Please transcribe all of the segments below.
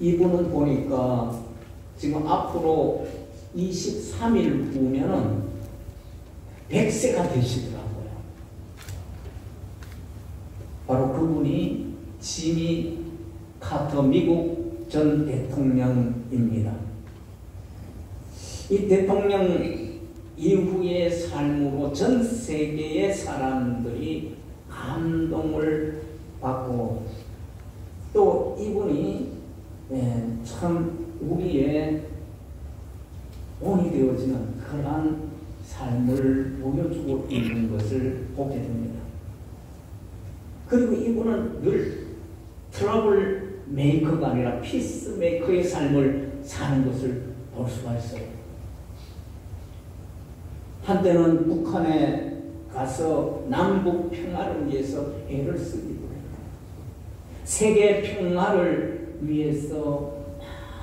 이분은 보니까 지금 앞으로 23일 후면은 100세가 되시더라고요. 바로 그분이 지미 카터 미국 전 대통령입니다. 이 대통령 이후의 삶으로 전 세계의 사람들이 감동을 받고 또 이분이 참 우리의 본이 되어지는 그러한 삶을 보여주고 있는 것을 보게 됩니다. 그리고 이분은 늘 트러블 메이커가 아니라 피스 메이커의 삶을 사는 것을 볼 수가 있어요. 한때는 북한에 가서 남북 평화를 위해서 애를 쓰기도 해요. 세계 평화를 위해서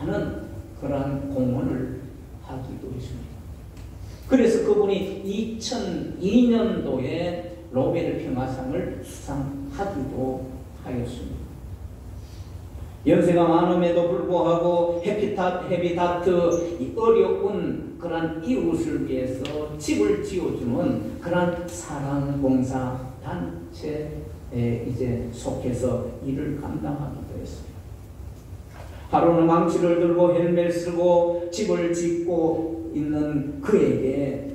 많은 그러한 공헌을 하기도 했습니다. 그래서 그분이 2002년도에 노벨 평화상을 수상하기도 하였습니다. 연세가 많음에도 불구하고 헤비타트 이 어려운 그런 이웃을 위해서 집을 지어주는 그런 사랑봉사 단체에 이제 속해서 일을 감당하기도 했습니다. 하루는 망치를 들고 헬멧을 쓰고 집을 짓고 있는 그에게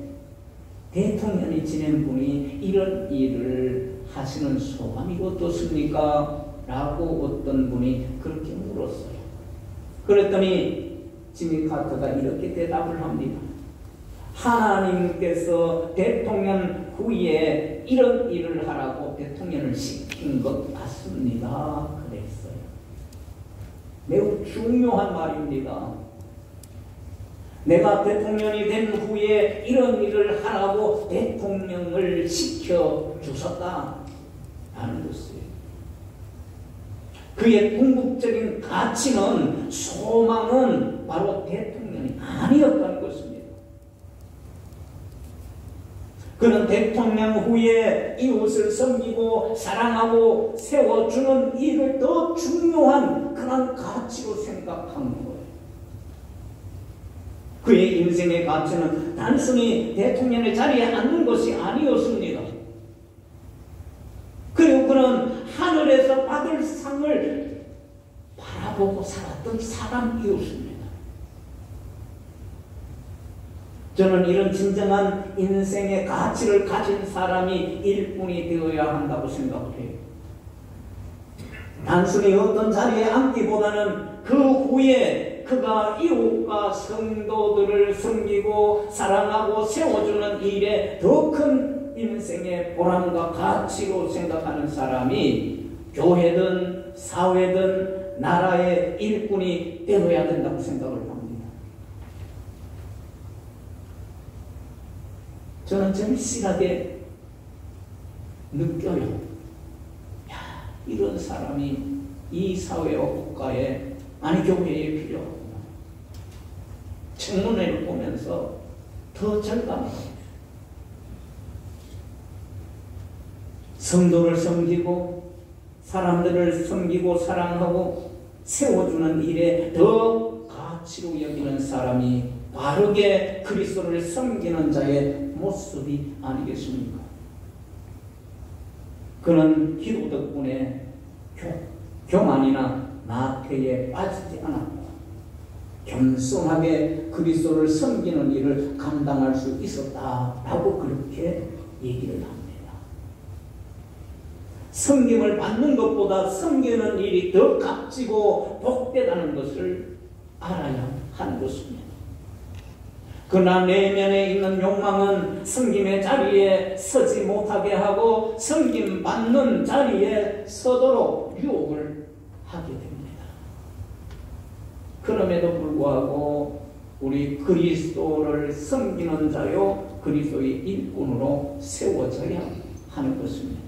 대통령이 지낸 분이 이런 일을 하시는 소감이 어떻습니까? 라고 어떤 분이 그렇게 물었어요. 그랬더니 지미 카터가 이렇게 대답을 합니다. 하나님께서 대통령 후에 이런 일을 하라고 대통령을 시킨 것 같습니다. 그랬어요. 매우 중요한 말입니다. 내가 대통령이 된 후에 이런 일을 하라고 대통령을 시켜주셨다 하는 것이에요. 그의 궁극적인 가치는 소망은 바로 대통령이 아니었다는 것입니다. 그는 대통령 후에 이웃을 섬기고 사랑하고 세워주는 일을 더 중요한 그런 가치로 생각한 거예요. 그의 인생의 가치는 단순히 대통령의 자리에 앉는 것이 아니었습니다. 그리고 그는 하늘에서 받을 상을 바라보고 살았던 사람이었습니다. 저는 이런 진정한 인생의 가치를 가진 사람이 일꾼이 되어야 한다고 생각해요. 단순히 어떤 자리에 앉기보다는 그 후에 그가 이웃과 성도들을 섬기고 사랑하고 세워주는 일에 더 큰 인생의 보람과 가치로 생각하는 사람이 교회든 사회든 나라의 일꾼이 되어야 된다고 생각을 합니다. 저는 절실하게 느껴요. 야, 이런 사람이 이 사회와 국가에 아니 교회에 필요하구나. 청문회를 보면서 더 절감합니다. 성도를 섬기고 사람들을 섬기고 사랑하고 세워주는 일에 더 가치로 여기는 사람이 바르게 그리스도를 섬기는 자의 모습이 아니겠습니까? 그는 기도 덕분에 교만이나 나태에 빠지지 않았고 겸손하게 그리스도를 섬기는 일을 감당할 수 있었다라고 그렇게 얘기를 합니다. 섬김을 받는 것보다 섬기는 일이 더 값지고 복되다는 것을 알아야 하는 것입니다. 그러나 내면에 있는 욕망은 섬김의 자리에 서지 못하게 하고 섬김 받는 자리에 서도록 유혹을 하게 됩니다. 그럼에도 불구하고 우리 그리스도를 섬기는 자요 그리스도의 일꾼으로 세워져야 하는 것입니다.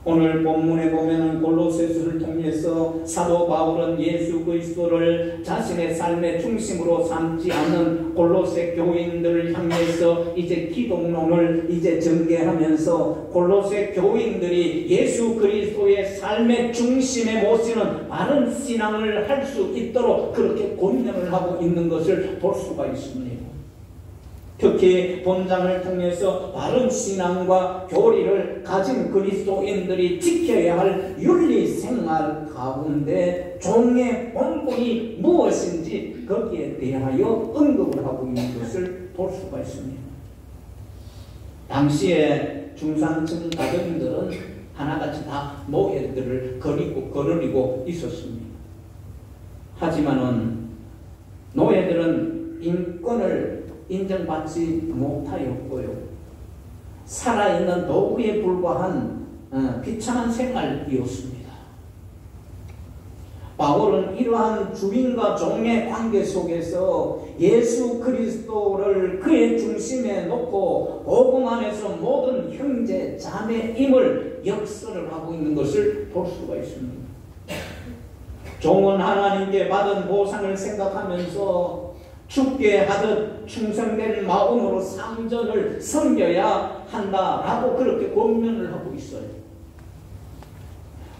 오늘 본문에 보면은 골로새서를 통해서 사도 바울은 예수 그리스도를 자신의 삶의 중심으로 삼지 않는 골로새 교인들을 향해서 이제 기독론을 이제 전개하면서 골로새 교인들이 예수 그리스도의 삶의 중심에 모시는 바른 신앙을 할 수 있도록 그렇게 권면을 하고 있는 것을 볼 수가 있습니다. 특히 본장을 통해서 바른 신앙과 교리를 가진 그리스도인들이 지켜야 할 윤리 생활 가운데 종의 본분이 무엇인지 거기에 대하여 언급을 하고 있는 것을 볼 수가 있습니다. 당시에 중산층 가정들은 하나같이 다 노예들을 거느리고 있었습니다. 하지만은 노예들은 인권을 인정받지 못하였고요. 살아있는 도구에 불과한 비참한 생활이었습니다. 바울은 이러한 주인과 종의 관계 속에서 예수 그리스도를 그의 중심에 놓고 복음 안에서 모든 형제 자매임을 역설을 하고 있는 것을 볼 수가 있습니다. 종은 하나님께 받은 보상을 생각하면서 죽게 하듯 충성된 마음으로 상전을 섬겨야 한다라고 그렇게 권면을 하고 있어요.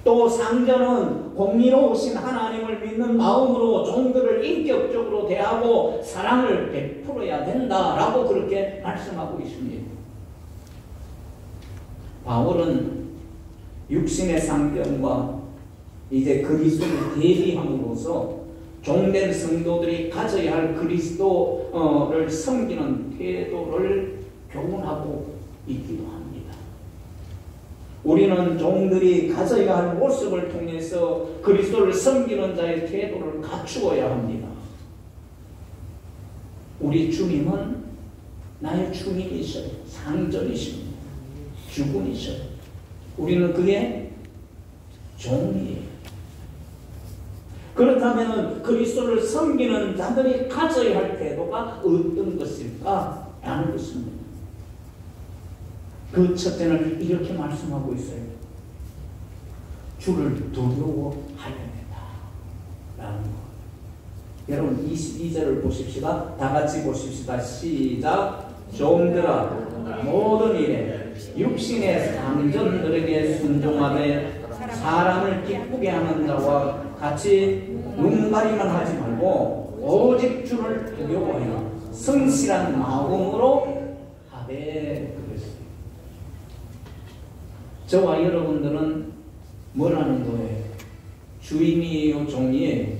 또 상전은 공의로우신 하나님을 믿는 마음으로 종들을 인격적으로 대하고 사랑을 베풀어야 된다라고 그렇게 말씀하고 있습니다. 바울은 육신의 상견과 이제 그리스도를 대비함으로써 종된 성도들이 가져야 할 그리스도를 섬기는 태도를 교훈하고 있기도 합니다. 우리는 종들이 가져야 할 모습을 통해서 그리스도를 섬기는 자의 태도를 갖추어야 합니다. 우리 주님은 나의 주님이셔요. 상전이십니다. 주군이셔요. 우리는 그의 종이에요. 그렇다면 그리스도를 섬기는 자들이 가져야 할 태도가 어떤 것일까? 라는 것입니다. 그 첫째는 이렇게 말씀하고 있어요. 주를 두려워하여야 된다. 라는 것. 여러분 22절을 보십시다. 다 같이 보십시다. 시작. 종들아 모든 일에 육신의 상전들에게 순종하되 사람을 기쁘게 하는 자와 같이 눈가리만 하지 말고 오직 주를 두려워하여 성실한 마음으로 하되 그랬어요. 저와 여러분들은 뭐라는 거예요? 주인이에요? 종이에요?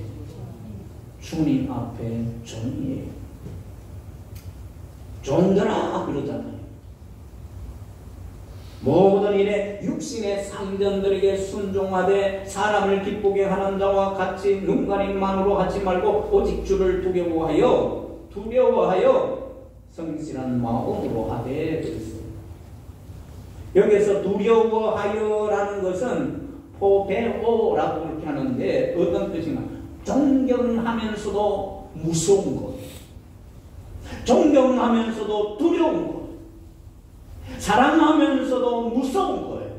주님 앞에 종이에요. 종들아 그러잖아요. 모든 일에 육신의 상전들에게 순종하되 사람을 기쁘게 하는 자와 같이 눈가림만으로 하지 말고 오직 주를 두려워하여 성실한 마음으로 하되 그랬습니다. 여기서 두려워하여라는 것은 포베오라고 그렇게 하는데 어떤 뜻인가? 존경하면서도 무서운 것, 존경하면서도 두려운 것, 사랑하면서도 무서운 거예요.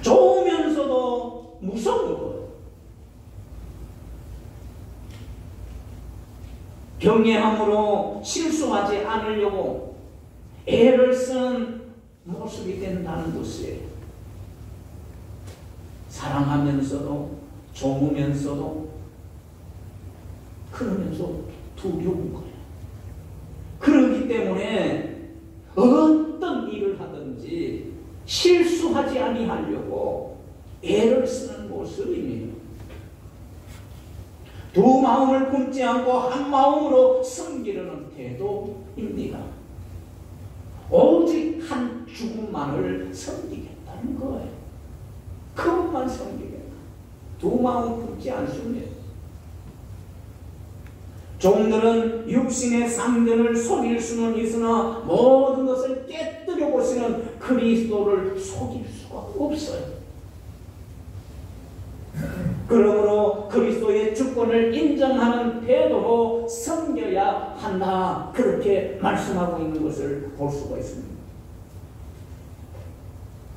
좋으면서도 무서운 거예요. 경외함으로 실수하지 않으려고 애를 쓰는 모습이 된다는 것이에요. 사랑하면서도 좋으면서도 그러면서 두려운 거예요. 그렇기 때문에 어떤 일을 하든지 실수하지 아니하려고 애를 쓰는 모습입니다. 두 마음을 품지 않고 한 마음으로 섬기려는 태도입니다. 오직 한 주만을 섬기겠다는 거예요. 그것만 섬기겠다. 두 마음 품지 않습니다. 종들은 육신의 상전을 속일 수는 있으나 모든 것을 깨뜨려 보시는 그리스도를 속일 수가 없어요. 그러므로 그리스도의 주권을 인정하는 태도로 섬겨야 한다. 그렇게 말씀하고 있는 것을 볼 수가 있습니다.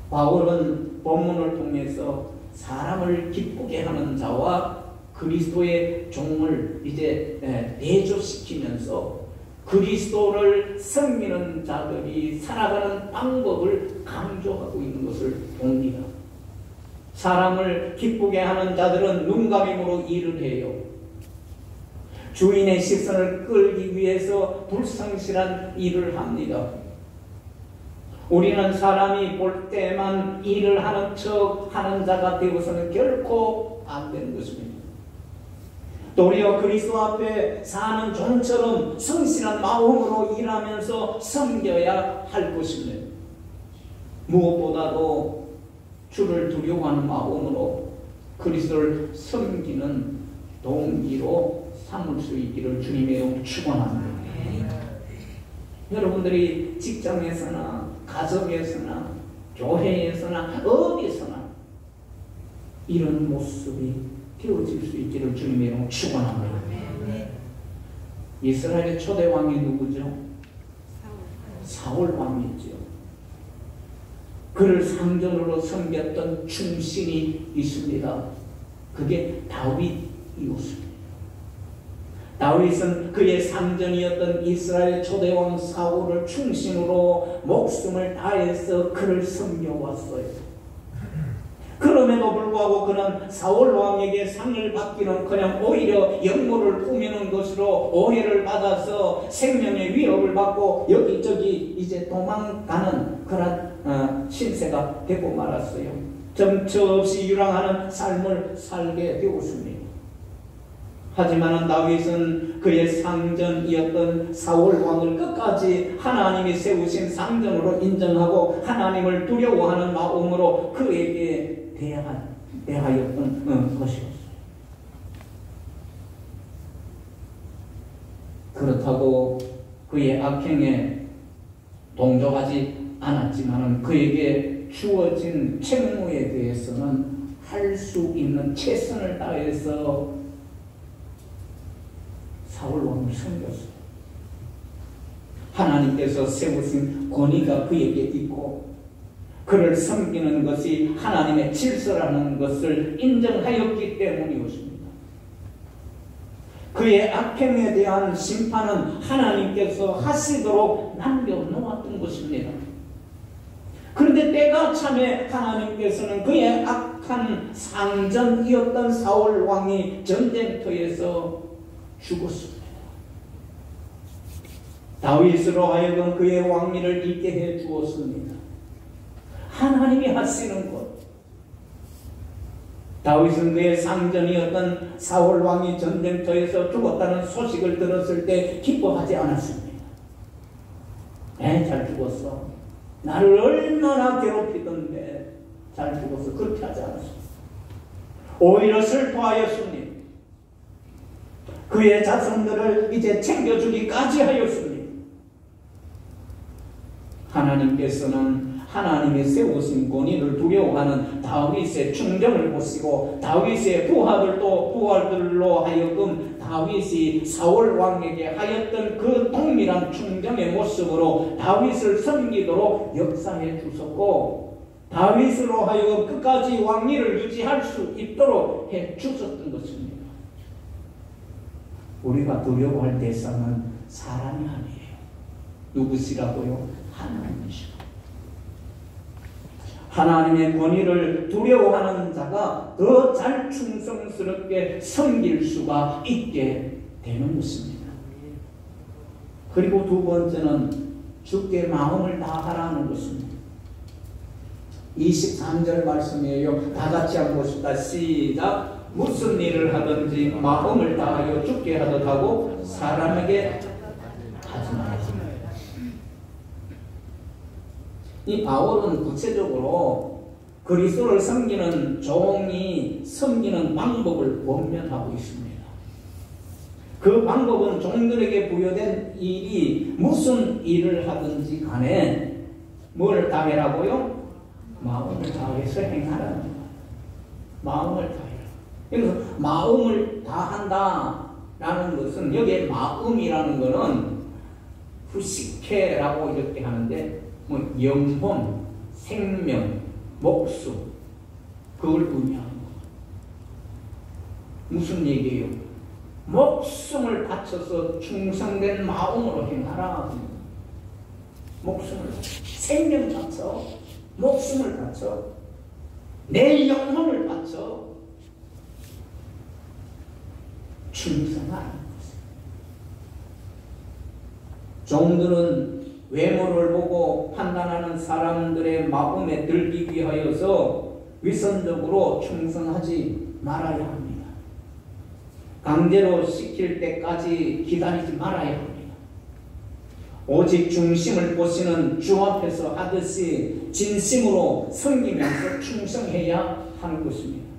바울은 본문을 통해서 사람을 기쁘게 하는 자와 그리스도의 종을 이제 대조시키면서 그리스도를 섬기는 자들이 살아가는 방법을 강조하고 있는 것을 봅니다. 사람을 기쁘게 하는 자들은 눈감임으로 일을 해요. 주인의 시선을 끌기 위해서 불성실한 일을 합니다. 우리는 사람이 볼 때만 일을 하는 척 하는 자가 되어서는 결코 안 되는 것입니다. 도리어 그리스도 앞에 사는 종처럼 성실한 마음으로 일하면서 섬겨야 할 것입니다. 무엇보다도 주를 두려워하는 마음으로 그리스도를 섬기는 동기로 삼을 수 있기를 주님의 이름으로 축원합니다. 여러분들이 직장에서나 가정에서나 교회에서나 어디서나 이런 모습이 되어질 수 있기를 주님의 이름으로 축원합니다. 이스라엘의 초대 왕이 누구죠? 사울 왕이죠. 그를 상전으로 섬겼던 충신이 있습니다. 그게 다윗이었습니다. 다윗은 그의 상전이었던 이스라엘 초대왕 사울을 충신으로 목숨을 다해서 그를 섬겨왔어요. 그럼에도 불구하고 그는 사울 왕에게 상을 받기는커녕 오히려 역모를 꾸미는 것으로 오해를 받아서 생명의 위협을 받고 여기저기 이제 도망가는 그런 신세가 되고 말았어요. 정처 없이 유랑하는 삶을 살게 되었습니다. 하지만 다윗은 그의 상전이었던 사울 왕을 끝까지 하나님이 세우신 상전으로 인정하고 하나님을 두려워하는 마음으로 그에게 대하였던 것이었어요. 그렇다고 그의 악행에 동조하지 않았지만 그에게 주어진 책무에 대해서는 할 수 있는 최선을 다해서 사울 왕을 섬겼어요. 하나님께서 세우신 권위가 그에게 있고 그를 섬기는 것이 하나님의 질서라는 것을 인정하였기 때문이었습니다. 그의 악행에 대한 심판은 하나님께서 하시도록 남겨놓았던 것입니다. 그런데 때가 참에 하나님께서는 그의 악한 상전이었던 사울 왕이 전쟁터에서 죽었습니다. 다윗으로 하여금 그의 왕위를 잇게 해 주었습니다. 하나님이 하시는 것. 다윗은 그의 상전이었던 사울 왕이 전쟁터에서 죽었다는 소식을 들었을 때 기뻐하지 않았습니다. 잘 죽었어. 나를 얼마나 괴롭히던데 잘 죽었어. 그렇게 하지 않았습니다. 오히려 슬퍼하였습니다. 그의 자손들을 이제 챙겨주기까지 하였습니다. 하나님께서는 하나님의 세우신 권위를 두려워하는 다윗의 충정을 보시고 다윗의 부하들로 하여금 다윗이 사울 왕에게 하였던 그 동일한 충정의 모습으로 다윗을 섬기도록 역사해 주셨고 다윗으로 하여금 끝까지 왕위를 유지할 수 있도록 해 주셨던 것입니다. 우리가 두려워할 대상은 사람이 아니에요. 누구시라고요? 하나님이시고. 하나님의 권위를 두려워하는 자가 더 잘 충성스럽게 섬길 수가 있게 되는 것입니다. 그리고 두 번째는 주께 마음을 다하라는 것입니다. 23절 말씀이에요. 다 같이 한번 보십시다. 시작. 무슨 일을 하든지 마음을 다하여 주께 하듯 하고 사람에게 하지 말라. 이 바울은 구체적으로 그리스도를 섬기는 종이 섬기는 방법을 권면하고 있습니다. 그 방법은 종들에게 부여된 일이 무슨 일을 하든지 간에 뭘 다해라고요? 마음을 다해서 행하라는 거예요. 마음을 다해라. 그래서 마음을 다한다라는 것은 여기에 마음이라는 것은 후식해라고 이렇게 하는데 영혼, 생명, 목숨, 그걸 의미하는 거. 무슨 얘기예요? 목숨을 바쳐서 충성된 마음으로 행하라. 목숨을 생명 바쳐, 목숨을 바쳐, 내 영혼을 바쳐 충성하는 것입니다. 종들은 외모를 보고 판단하는 사람들의 마음에 들기 위하여서 위선적으로 충성하지 말아야 합니다. 강제로 시킬 때까지 기다리지 말아야 합니다. 오직 중심을 보시는 주 앞에서 하듯이 진심으로 섬기면서 충성해야 하는 것입니다.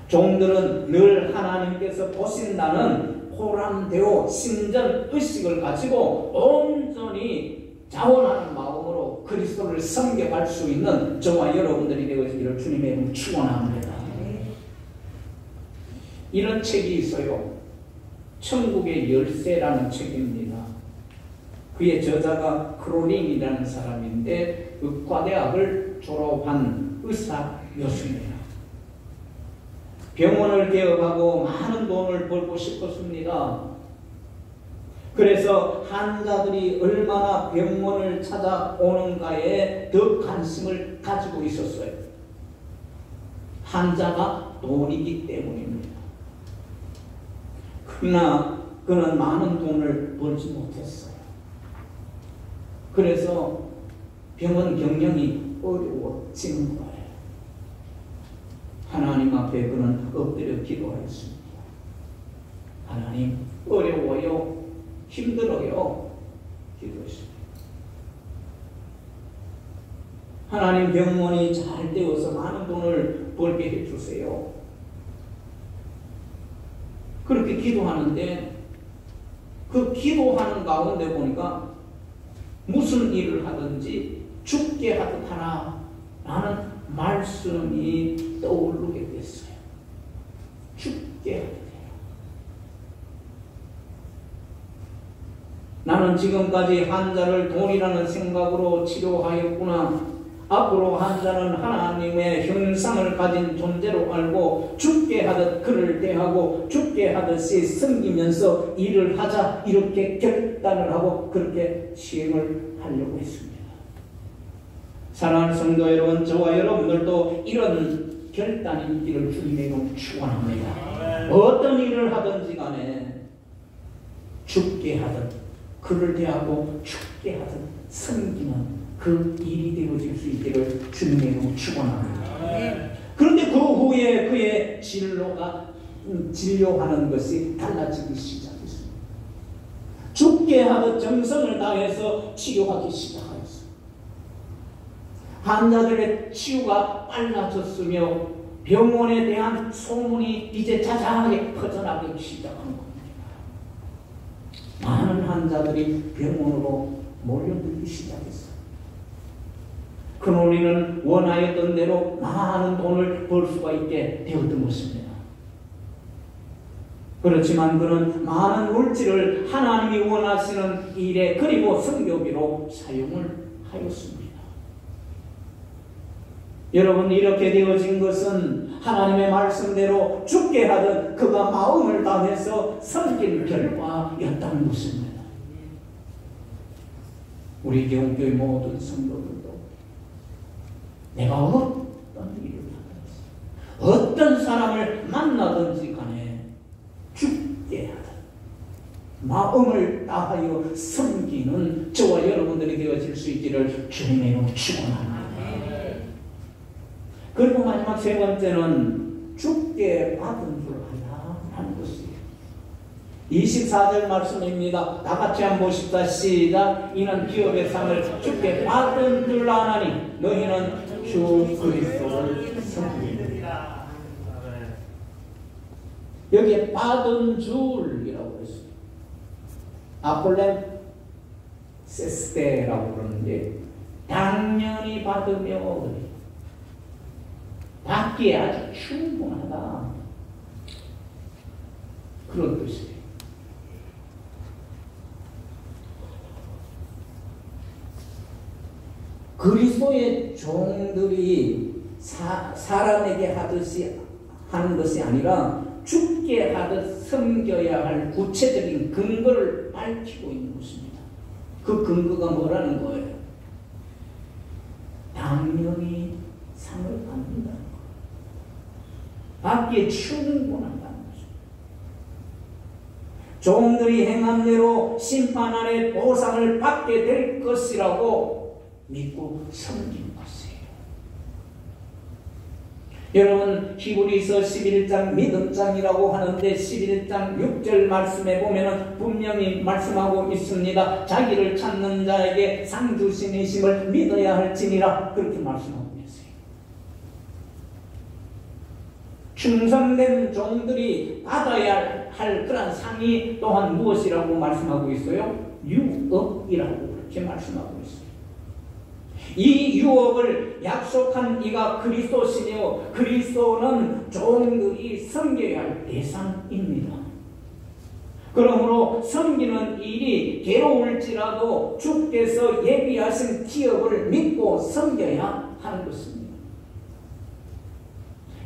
종들은 늘 하나님께서 보신다는 호람되어 신전 의식을 가지고 온전히 자원하는 마음으로 그리스도를 섬겨갈 수 있는 저와 여러분들이 되어지기를 주님의 이름으로 축원합니다. 이런 책이 있어요. 천국의 열쇠라는 책입니다. 그의 저자가 크로닝이라는 사람인데 의과대학을 졸업한 의사였습니다. 병원을 개업하고 많은 돈을 벌고 싶었습니다. 그래서 환자들이 얼마나 병원을 찾아오는가에 더 관심을 가지고 있었어요. 환자가 돈이기 때문입니다. 그러나 그는 많은 돈을 벌지 못했어요. 그래서 병원 경영이 어려워지는 거예요. 하나님 앞에 그는 엎드려 기도하였습니다. 하나님, 어려워요, 힘들어요. 기도했습니다. 하나님, 병원이 잘 되어서 많은 돈을 벌게 해주세요. 그렇게 기도하는데 그 기도하는 가운데 보니까 무슨 일을 하든지 죽게 하듯 하나 라는 말씀이 떠오르게 됐어요. 죽게 하듯 해요. 나는 지금까지 환자를 돈이라는 생각으로 치료하였구나. 앞으로 환자는 하나님의 형상을 가진 존재로 알고 죽게 하듯 그를 대하고 죽게 하듯이 섬기면서 일을 하자, 이렇게 결단을 하고 그렇게 시행을 하려고 했습니다. 사랑하는 성도 여러분, 저와 여러분들도 이런 결단이 있기를 주님의 이름으로 축원합니다. 어떤 일을 하든지 간에 죽게 하듯 그를 대하고 죽게 하듯 섬기는 그 일이 되어질 수 있기를 주님의 이름으로 축원합니다. 그런데 그 후에 그의 진료하는 것이 달라지기 시작했습니다. 죽게 하듯 정성을 다해서 치료하기 시작하였습니다. 환자들의 치유가 빨라졌으며 병원에 대한 소문이 이제 자자하게 퍼져나가기 시작한 겁니다. 많은 환자들이 병원으로 몰려들기 시작했어요. 그노리는 원하였던 대로 많은 돈을 벌 수가 있게 되었던 것입니다. 그렇지만 그는 많은 물질을 하나님이 원하시는 일에 그리고 성교비로 사용을 하였습니다. 여러분, 이렇게 되어진 것은 하나님의 말씀대로 죽게 하듯 그가 마음을 다해서 섬긴 결과였다는 것입니다. 우리 교회 모든 성도들도 내가 어떤 일을 하든지 어떤 사람을 만나든지 간에 죽게 하듯 마음을 다하여 섬기는 저와 여러분들이 되어질 수 있기를 주님의 이름으로 축원합니다. 그리고 마지막 세 번째는 죽게 받은 줄 알라 하는 것이에요. 24절 말씀입니다. 다 같이 한번 보십시다. 시작. 이는 기업의 상을 죽게 받은 줄 아나니 너희는 주 그리스도를 섬기느니라. 여기에 받은 줄이라고 했어요. 아폴렘 세스테라고 그러는데 당연히 받으며 받기에 아주 충분하다, 그런 뜻이에요. 그리스도의 종들이 사람에게 하듯이 하는 것이 아니라 죽게 하듯 섬겨야 할 구체적인 근거를 밝히고 있는 것입니다. 그 근거가 뭐라는 거예요? 당연히 상을 받는다는 거예요. 받기에 충분한다는 거죠. 종들이 행한 대로 심판 아래 보상을 받게 될 것이라고 믿고 섬기는 것이에요. 여러분, 히브리서 11장 믿음장이라고 하는데 11장 6절 말씀에 보면 분명히 말씀하고 있습니다. 자기를 찾는 자에게 상 주시니심을 믿어야 할지니라, 그렇게 말씀하고 계세요. 충성된 종들이 받아야 할 그런 상이 또한 무엇이라고 말씀하고 있어요? 유업이라고 그렇게 말씀하고 있어요. 이 유업을 약속한 이가 그리스도시며 그리스도는 종들이 섬겨야 할 대상입니다. 그러므로 섬기는 일이 괴로울지라도 주께서 예비하신 기업을 믿고 섬겨야 하는 것입니다.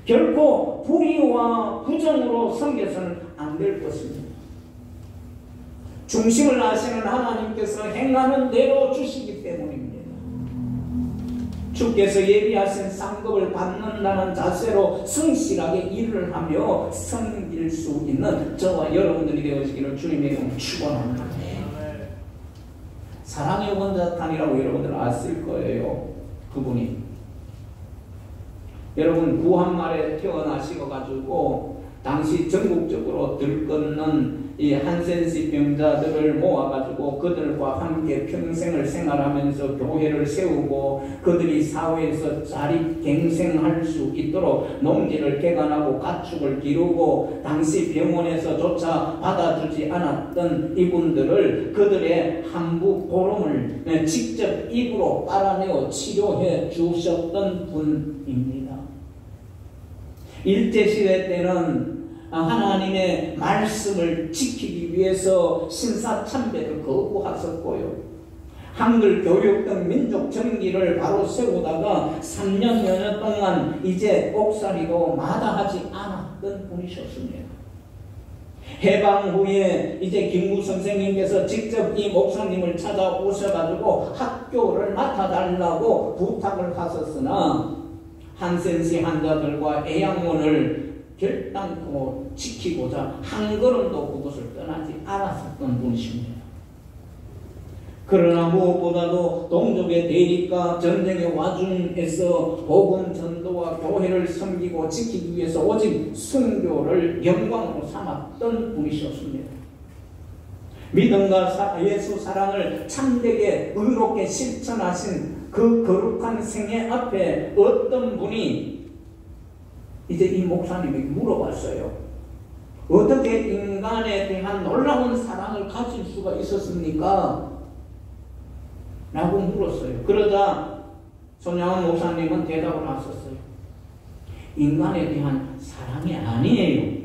결코 불의와 부정으로 섬겨서는 안 될 것입니다. 중심을 아시는 하나님께서 행하는 대로 주시기 때문입니다. 주께서 예비하신 상급을 받는다는 자세로 성실하게 일을 하며 섬길 수 있는 저와 여러분들이 되어지기를 주님의 이름으로 축원합니다. 사랑의 원자탄이라고 여러분들 아실 거예요. 그분이 여러분 구한말에 태어나시고 가지고 당시 전국적으로 들끓는 이 한센시 병자들을 모아가지고 그들과 함께 평생을 생활하면서 교회를 세우고 그들이 사회에서 자립갱생할 수 있도록 농지를 개간하고 가축을 기르고 당시 병원에서조차 받아주지 않았던 이분들을 그들의 한부 고름을 직접 입으로 빨아내어 치료해 주셨던 분입니다. 일제시대 때는 하나님의 말씀을 지키기 위해서 신사참배를 거부하셨고요. 한글 교육 등 민족 정기를 바로 세우다가 3년여 동안 이제 옥살이도 마다하지 않았던 분이셨습니다. 해방 후에 이제 김구 선생님께서 직접 이 목사님을 찾아오셔가지고 학교를 맡아달라고 부탁을 하셨으나 한센시 환자들과 애양원을 결단코 지키고자 한 걸음도 그곳을 떠나지 않았었던 분이십니다. 그러나 무엇보다도 동족의 대립과 전쟁의 와중에서 복음 전도와 교회를 섬기고 지키기 위해서 오직 순교를 영광으로 삼았던 분이셨습니다. 믿음과 예수 사랑을 참되게 의롭게 실천하신 그 거룩한 생애 앞에 어떤 분이 이제 이 목사님에게 물어봤어요. 어떻게 인간에 대한 놀라운 사랑을 가질 수가 있었습니까? 라고 물었어요. 그러자 손양원 목사님은 대답을 하셨어요. 인간에 대한 사랑이 아니에요.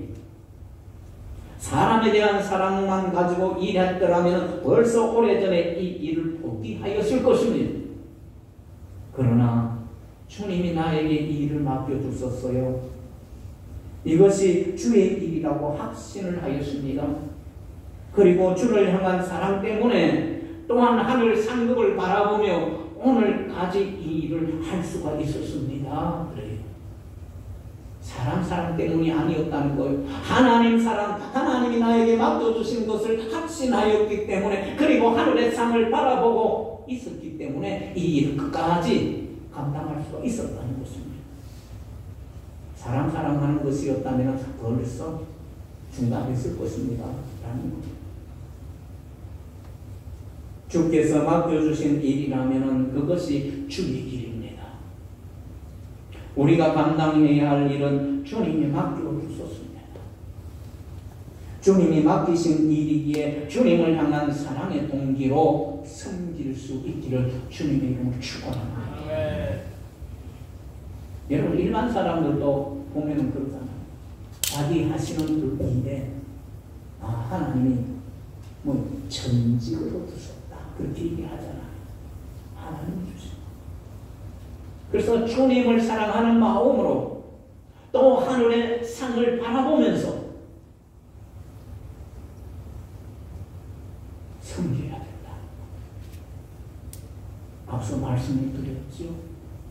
사람에 대한 사랑만 가지고 일했더라면 벌써 오래전에 이 일을 포기하였을 것입니다. 그러나 주님이 나에게 이 일을 맡겨주셨어요. 이것이 주의 일이라고 확신을 하였습니다. 그리고 주를 향한 사랑 때문에 또한 하늘 상급을 바라보며 오늘까지 이 일을 할 수가 있었습니다. 그래요. 사람 때문이 아니었다는 거예요. 하나님 사랑, 하나님이 나에게 맡겨주신 것을 확신하였기 때문에 그리고 하늘의 상을 바라보고 있었기 때문에 이 일을 끝까지 감당할 수가 있었다는 것입니다. 사랑하는 것이었다면 벌써 중단했을 것입니다. 라는 겁니다. 주께서 맡겨주신 일이라면 그것이 주의 일입니다. 우리가 감당해야 할 일은 주님이 맡겨주셨습니다. 주님이 맡기신 일이기에 주님을 향한 사랑의 동기로 섬길 수 있기를 주님의 이름으로 축원합니다. 여러분 일반 사람들도 보면 그러잖아요. 자기 하시는 그 일에 하나님이 뭐 전직으로 두셨다 그렇게 얘기하잖아요. 하나님 주신 그래서 주님을 사랑하는 마음으로 또 하늘의 상을 바라보면서 섬겨야 된다. 앞서 말씀을 드렸죠.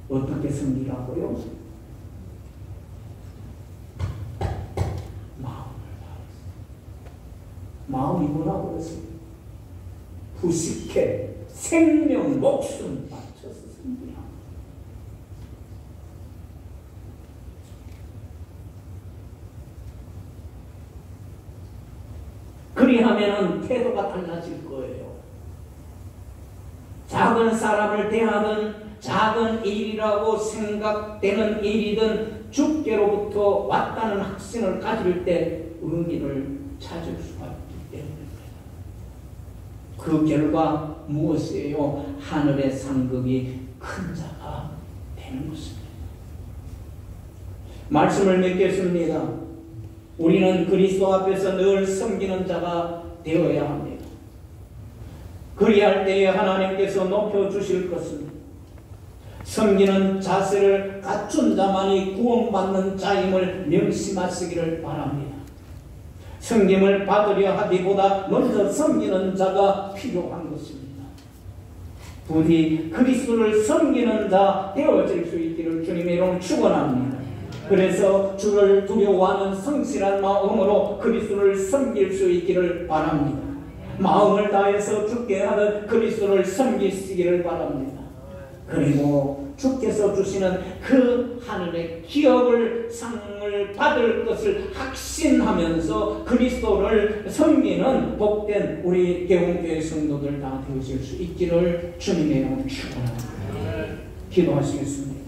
어떻게 섬기라고요? 마음을 다해서. 마음이 뭐라고 그랬습니까? 부식해 생명 목숨 바쳐서 섬기라. 그리하면은 태도가 달라질 거예요. 작은 사람을 대하든 작은 일이라고 생각되는 일이든 주께로부터 왔다는 확신을 가질 때 의미를 찾을 수가 있기 때문입니다. 그 결과 무엇이에요? 하늘의 상급이 큰 자가 되는 것입니다. 말씀을 맺겠습니다. 우리는 그리스도 앞에서 늘 섬기는 자가 되어야 합니다. 그리할 때에 하나님께서 높여주실 것은 섬기는 자세를 갖춘 자만이 구원받는 자임을 명심하시기를 바랍니다. 섬김을 받으려 하기보다 먼저 섬기는 자가 필요한 것입니다. 부디 그리스도를 섬기는 자 되어질 수 있기를 주님의 이름으로 축원합니다. 그래서 주를 두려워하는 성실한 마음으로 그리스도를 섬길 수 있기를 바랍니다. 마음을 다해서 주께 하듯 그리스도를 섬기시기를 바랍니다. 그리고 주께서 주시는 그 하늘의 기업을 상을 받을 것을 확신하면서 그리스도를 섬기는 복된 우리 개운교회 성도들 다 되실 수 있기를 주님의 이름으로 축원합니다. 기도하시겠습니다.